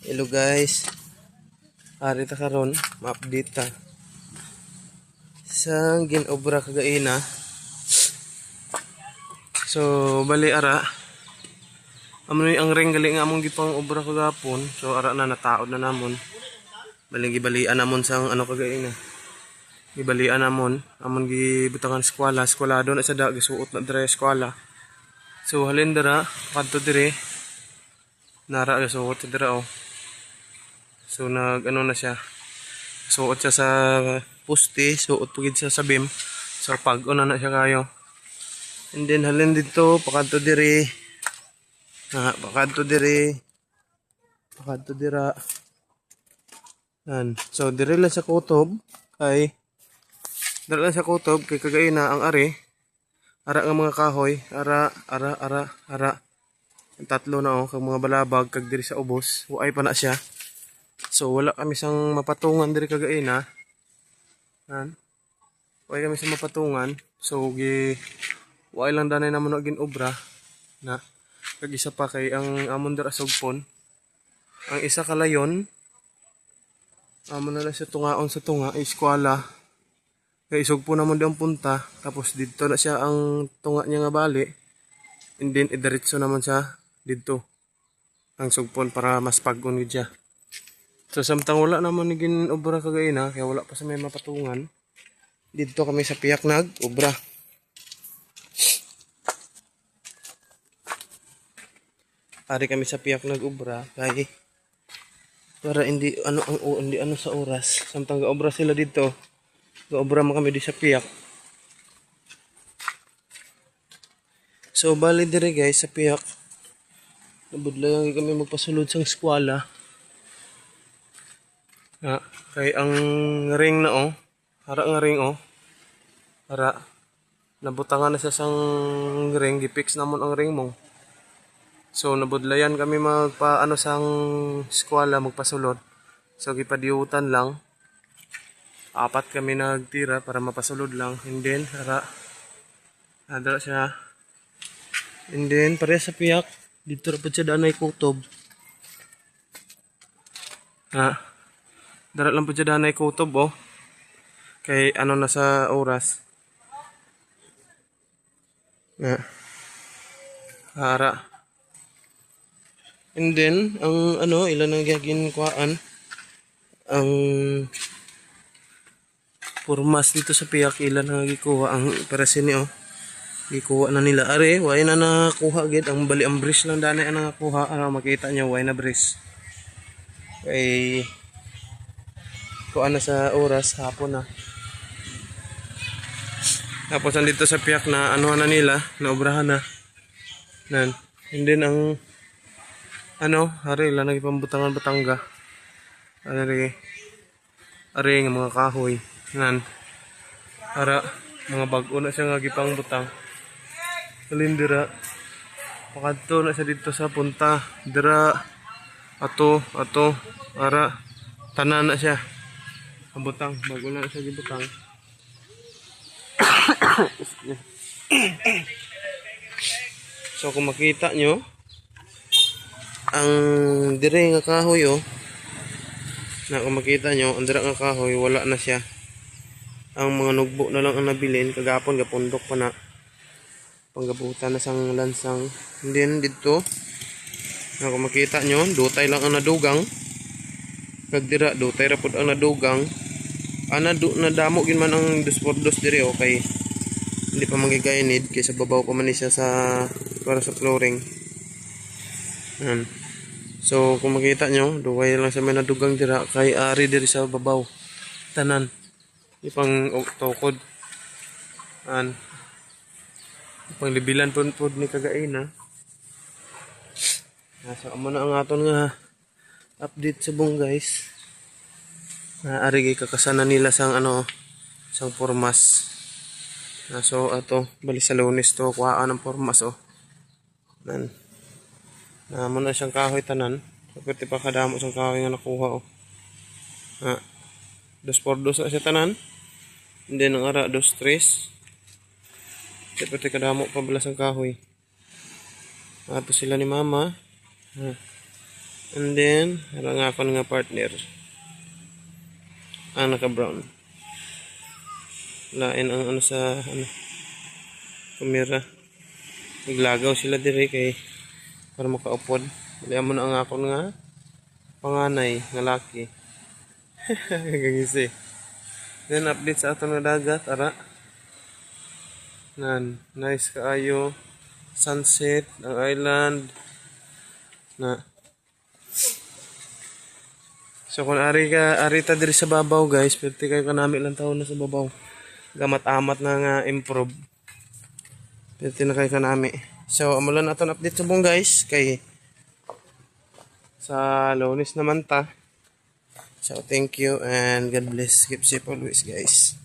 Hello guys, ari ta karon ma-update ta sa ginobra kagaina. So bali ara amoy ang ring gali nga among gipang obra kagapon. So ara na nataod na namon. Bali gibalian namon sang ano kagaina. Gibalian namon amon gibutangan eskwela na sa da gisuot na dire eskwela. So halin dira kadto dire nara gisuot sa dira oh. So nag ano na siya. Suot siya sa poste, suot pugid siya sa beam. So pag-on na siya kayo. And then halin dito, pakadto diri. Pakadto diri. Pakadto dira. Yan. So diri lang sa kutob kay kagaina ang ari. Ara nga mga kahoy, ara. Ang tatlo na oh, kag mga balabag kag diri sa ubos, waay pa na siya. So wala kami sang mapatungan diri kagaina. Yan. Wala kami sang mapatungan. So wala lang danay namon gin obra na kag isa pa kay ang amon dira sugpon. Ang isa kalayon amon na lang sa tungaon sa tunga eskwela. Kay sugpon namon di ang punta tapos didto na siya ang tunga niya nga bali. And then idiretso naman siya didto ang sugpon para mas pag-on gid siya. So samtang wala naman ni gin obra kagaina kaya wala pa sa may mapatungan. Dito kami sa piyak nag obra. Ari kami sa piyak nag obra kay para hindi ano sa oras. Samtang gaobra sila dito, gaobra man kami di sa piyak. So bali dire guys sa piyak. Nabudlayan kami magpasulod sang eskwela. Kay ang ring na oh, hara nga ring oh. Hara nabutangan na sa sang ring, gipix namon ang ring mo. So nabudlayan kami magpaano sang eskwela magpasulod. So gipadiutan lang. Apat kami nagtira para mapasulod lang. And then hara adra siya. And then pare sa piyak dito ra pud siya danay kutob. Dara lang po siya danay kutob oh. Kay ano na sa oras. Hara. And then ang ano ilan ang ginkuan ang purmas dito sa piyak ilan ang gikuha ang parasini oh. Gikuha na nila are way na nakuha gid ang bali ang bris lang danay ang nakuha ano makita niyo way na bris. Kay kuan na sa oras hapon na. Tapos andito sa piyak na ano na nila, na obrahan na. Nan. And then ang ano, hari lang nagipambutangan Batanga. Ari nga mga kahoy. Nan. Ara mga bag-o na siya nga gipang butang. Kalindira. Pakadto na siya dito sa punta. Dira ato ara tanan na siya. Ang butang, bago na siya gibutang. So kung makita nyo ang dire nga kahoy oh. Na kung makita nyo ang dire nga kahoy wala na siya. Ang mga nugbo na lang ang nabilin kagapon gapundok pa na. Panggabutan na sang lansang. And then dito na kung makita nyo dutay lang ang nadugang. Kag dira dutay ra pud ang nadugang. Nadamo gin man ang 2x2 dire okay. Hindi pa magigainid kaysa babaw pa man siya sa para sa flooring. Yan. So kung makita nyo, duway lang sa may nadugang dira kay ari diri sa babaw. Tanan. Ipang tukod. An. Ipang libilan pud ni kagaina. So amo na ang aton nga update sa bong guys. Ari kakasanan nila sang ano sang formas. So ato bali sa Lunes to kuhaan ng formas oh. Nan. Mo na siyang kahoy tanan. Pwede pa kadamo sang kahoy nga nakuha oh. 2x2 na siya tanan. And then ang ara 2-3. Pwede kadamo pa bala sang kahoy. Ato sila ni mama. And then, harang ako nga partner. Naka-brown. Lain ang ano sa kamera. Naglagaw sila dire kay para makaupod. Dili mo na ang ako nga panganay nga laki. Gangisi. Then update sa ato nga dagat, ara. Nice kaayo. Sunset, ang island. So kung ari ta diri sa babaw guys, perti kayo kanami lang taon na sa babaw. Gamat-amat na nga improve. Perti na kayo kanami. So amo lang aton update sa buong guys kay sa Lunes naman ta. So thank you and God bless. Keep safe always guys.